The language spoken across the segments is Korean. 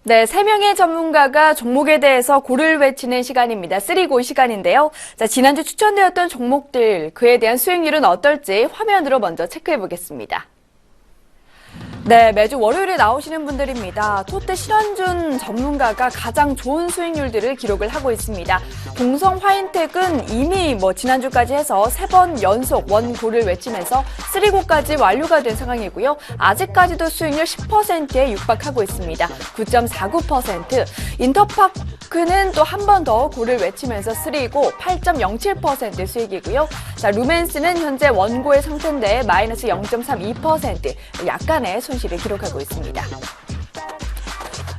네, 3명의 전문가가 종목에 대해서 고를 외치는 시간입니다. 쓰리고 시간인데요. 자, 지난주 추천되었던 종목들, 그에 대한 수익률은 어떨지 화면으로 먼저 체크해 보겠습니다. 네, 매주 월요일에 나오시는 분들입니다. 토트 신원준 전문가가 가장 좋은 수익률들을 기록을 하고 있습니다. 동성 화인텍은 이미 지난주까지 해서 3번 연속 원고를 외치면서 3고까지 완료가 된 상황이고요. 아직까지도 수익률 10%에 육박하고 있습니다. 9.49%. 인터파크는 또 한 번 더 고를 외치면서 3고 8.07% 수익이고요. 자, 루멘스는 현재 원고의 상태인데 마이너스 0.32%. 약간의 손실을 기록하고 있습니다.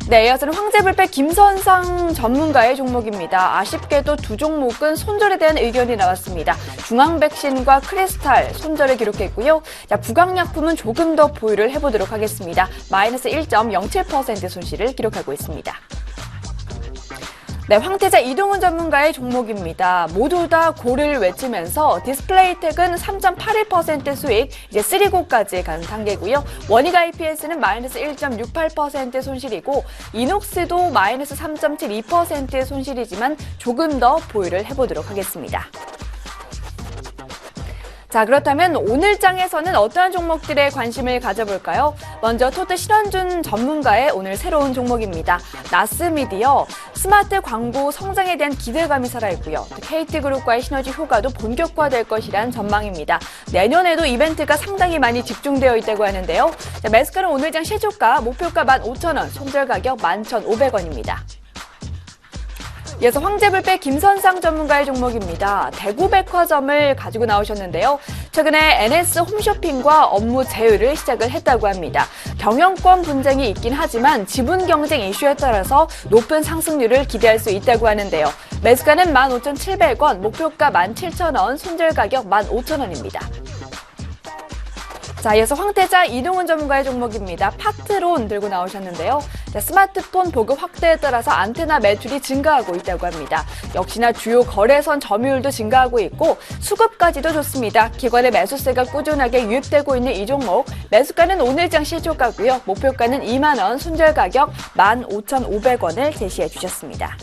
네, 이어서는 황제불패 김선상 전문가의 종목입니다. 아쉽게도 두 종목은 손절에 대한 의견이 나왔습니다. 중앙백신과 크리스탈 손절을 기록했고요. 자, 구강약품은 조금 더 보유를 해보도록 하겠습니다. 마이너스 1.07% 손실을 기록하고 있습니다. 네, 황태자 이동훈 전문가의 종목입니다. 모두 다 고를 외치면서 디스플레이텍은 3.81% 수익, 이제 3고까지 간 단계고요. 원익 IPS는 마이너스 1.68% 손실이고 이녹스도 마이너스 3.72%의 손실이지만 조금 더 보유를 해보도록 하겠습니다. 자, 그렇다면 오늘 장에서는 어떠한 종목들에 관심을 가져볼까요? 먼저 토트 신원준 전문가의 오늘 새로운 종목입니다. 나스미디어, 스마트 광고 성장에 대한 기대감이 살아있고요. KT그룹과의 시너지 효과도 본격화될 것이란 전망입니다. 내년에도 이벤트가 상당히 많이 집중되어 있다고 하는데요. 자, 매수가는 오늘 장 시초가 목표가 15,000원, 손절 가격 11,500원입니다. 이어서 황제불패 김선상 전문가의 종목입니다. 대구백화점을 가지고 나오셨는데요. 최근에 NS 홈쇼핑과 업무 제휴를 시작을 했다고 합니다. 경영권 분쟁이 있긴 하지만 지분 경쟁 이슈에 따라서 높은 상승률을 기대할 수 있다고 하는데요. 매수가는 15,700원, 목표가 17,000원, 손절 가격 15,000원입니다. 자, 이어서 황태자 이동훈 전문가의 종목입니다. 파트론 들고 나오셨는데요. 자, 스마트폰 보급 확대에 따라서 안테나 매출이 증가하고 있다고 합니다. 역시나 주요 거래선 점유율도 증가하고 있고 수급까지도 좋습니다. 기관의 매수세가 꾸준하게 유입되고 있는 이 종목, 매수가는 오늘장 시초가고요. 목표가는 2만 원, 손절 가격 15,500원을 제시해 주셨습니다.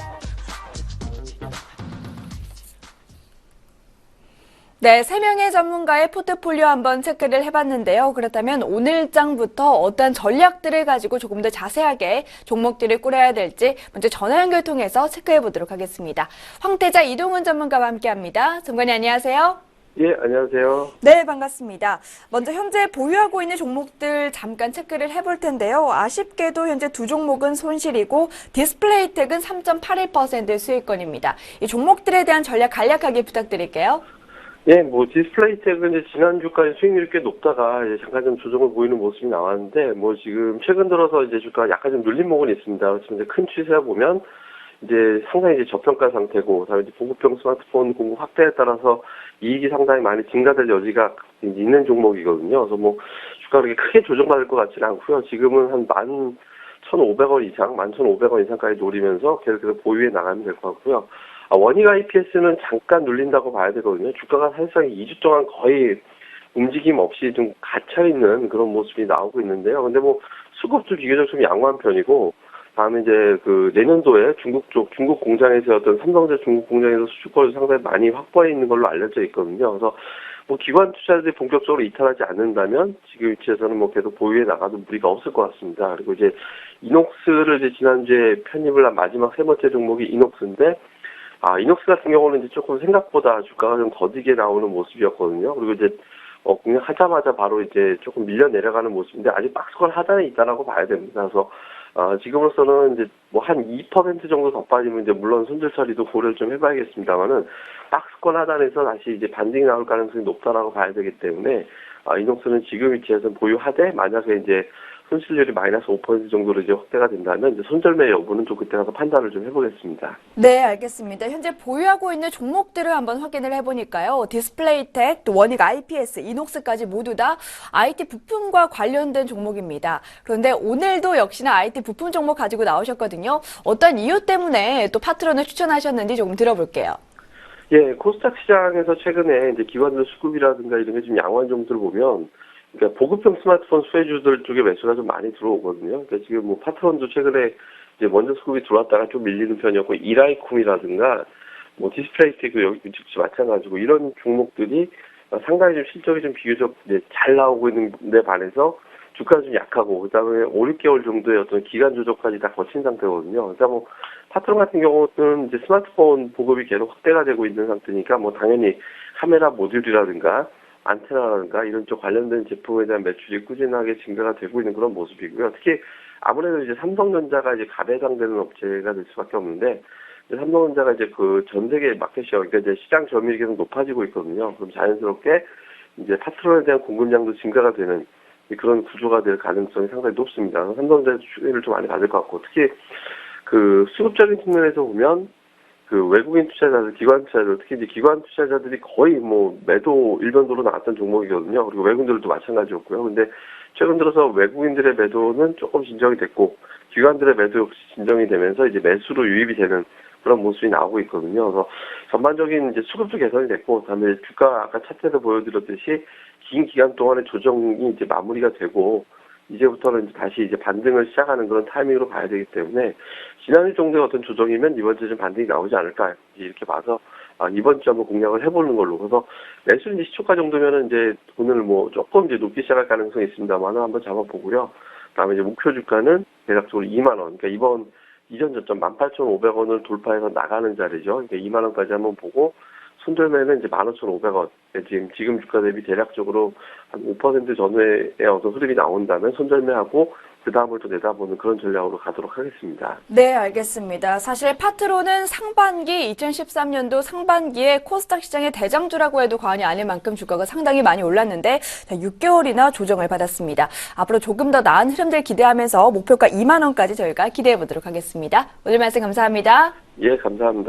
네, 3명의 전문가의 포트폴리오 한번 체크를 해봤는데요. 그렇다면 오늘 장부터 어떤 전략들을 가지고 조금 더 자세하게 종목들을 꾸려야 될지 먼저 전화 연결 통해서 체크해 보도록 하겠습니다. 황태자 이동훈 전문가와 함께합니다. 전문가님 안녕하세요. 예, 안녕하세요. 네, 반갑습니다. 먼저 현재 보유하고 있는 종목들 잠깐 체크를 해볼 텐데요. 아쉽게도 현재 두 종목은 손실이고 디스플레이텍은 3.81% 수익권입니다. 이 종목들에 대한 전략 간략하게 부탁드릴게요. 예, 디스플레이텍은 이제 지난주까지 수익률이 꽤 높다가 이제 잠깐 좀 조정을 보이는 모습이 나왔는데, 지금 최근 들어서 이제 주가가 약간 좀 눌림목은 있습니다. 그렇지만 이제 큰 추세를 보면 이제 상당히 이제 저평가 상태고, 다음에 이제 보급형 스마트폰 공급 확대에 따라서 이익이 상당히 많이 증가될 여지가 있는 종목이거든요. 그래서 주가가 그렇게 크게 조정받을 것 같지는 않고요. 지금은 한 11,500원 이상, 11,500원 이상까지 노리면서 계속해서 보유해 나가면 될 것 같고요. 원익 IPS는 잠깐 눌린다고 봐야 되거든요. 주가가 사실상 2주 동안 거의 움직임 없이 좀 갇혀있는 그런 모습이 나오고 있는데요. 근데 수급도 비교적 좀 양호한 편이고, 다음에 이제 내년도에 중국 공장에서 어떤 삼성제 중국 공장에서 수주권을 상당히 많이 확보해 있는 걸로 알려져 있거든요. 그래서 기관 투자자들이 본격적으로 이탈하지 않는다면 지금 위치에서는 계속 보유해 나가도 무리가 없을 것 같습니다. 그리고 이제 이녹스를 이제 지난주에 편입을 한 마지막 세 번째 종목이 이녹스인데, 이녹스 같은 경우는 이제 조금 생각보다 주가가 좀 더디게 나오는 모습이었거든요. 그리고 이제, 그냥 하자마자 바로 이제 조금 밀려 내려가는 모습인데, 아직 박스권 하단에 있다라고 봐야 됩니다. 그래서, 지금으로서는 이제 한 2% 정도 더 빠지면 이제 물론 손절 처리도 고려를 좀 해봐야겠습니다만은, 박스권 하단에서 다시 이제 반등이 나올 가능성이 높다라고 봐야 되기 때문에, 이녹스는 지금 위치에서 보유하되, 만약에 이제 손실률이 마이너스 5% 정도로 이제 확대가 된다면 이제 손절매 여부는 좀 그때 가서 판단을 좀 해보겠습니다. 네, 알겠습니다. 현재 보유하고 있는 종목들을 한번 확인을 해보니까요. 디스플레이텍, 또 원익 IPS, 이녹스까지 모두 다 IT 부품과 관련된 종목입니다. 그런데 오늘도 역시나 IT 부품 종목 가지고 나오셨거든요. 어떤 이유 때문에 또 파트런을 추천하셨는지 조금 들어볼게요. 예, 코스닥 시장에서 최근에 이제 기관들 수급이라든가 이런 게 좀 양호한 종들을 보면, 그러니까 보급형 스마트폰 수혜주들 쪽에 매수가 좀 많이 들어오거든요. 그러니까 지금 파트론도 최근에 이제 먼저 수급이 들어왔다가 좀 밀리는 편이었고, 이라이콤이라든가 뭐 디스플레이테크 여기 역시 마찬가지고 이런 종목들이 상당히 좀 실적이 좀 비교적 잘 나오고 있는 데 반해서 주가가 좀 약하고, 그다음에 5, 6개월 정도의 어떤 기간 조정까지 다 거친 상태거든요. 그러니까 뭐 파트론 같은 경우는 이제 스마트폰 보급이 계속 확대가 되고 있는 상태니까 뭐 당연히 카메라 모듈이라든가 안테나라든가 이런 쪽 관련된 제품에 대한 매출이 꾸준하게 증가가 되고 있는 그런 모습이고요. 특히 아무래도 이제 삼성전자가 이제 가배당되는 업체가 될 수밖에 없는데, 삼성전자가 이제 그 전 세계 마켓시어, 그러니까 이제 시장 점유율이 계속 높아지고 있거든요. 그럼 자연스럽게 이제 파트론에 대한 공급량도 증가가 되는 그런 구조가 될 가능성이 상당히 높습니다. 삼성전자 추이를 좀 많이 받을 것 같고, 특히 그 수급적인 측면에서 보면 그 외국인 투자자들, 기관 투자자들, 특히 이제 기관 투자자들이 거의 뭐 매도 일변도로 나왔던 종목이거든요. 그리고 외국인들도 마찬가지였고요. 근데 최근 들어서 외국인들의 매도는 조금 진정이 됐고, 기관들의 매도 역시 진정이 되면서 이제 매수로 유입이 되는 그런 모습이 나오고 있거든요. 그래서 전반적인 이제 수급도 개선이 됐고, 그다음에 주가 아까 차트에서 보여드렸듯이 긴 기간 동안의 조정이 이제 마무리가 되고, 이제부터는 이제 다시 이제 반등을 시작하는 그런 타이밍으로 가야 되기 때문에 지난주 정도의 어떤 조정이면 이번 주에 좀 반등이 나오지 않을까 이렇게 봐서 이번 주 한번 공략을 해보는 걸로. 그래서 매수 이제 시초가 정도면은 이제 오늘 뭐 조금 이제 높게 시작할 가능성이 있습니다만 한번 잡아보고요. 그다음에 이제 목표 주가는 대략적으로 2만 원. 그러니까 이번 이전 저점 18,500원을 돌파해서 나가는 자리죠. 그러니까 2만 원까지 한번 보고 손절매는 이제 15,500원. 지금 주가 대비 대략적으로 한 5% 전후의 어떤 흐름이 나온다면 손절매하고 그 다음을 또 내다보는 그런 전략으로 가도록 하겠습니다. 네, 알겠습니다. 사실 파트론은 상반기 2013년도 상반기에 코스닥 시장의 대장주라고 해도 과언이 아닐 만큼 주가가 상당히 많이 올랐는데 6개월이나 조정을 받았습니다. 앞으로 조금 더 나은 흐름들 기대하면서 목표가 2만 원까지 저희가 기대해 보도록 하겠습니다. 오늘 말씀 감사합니다. 예, 감사합니다.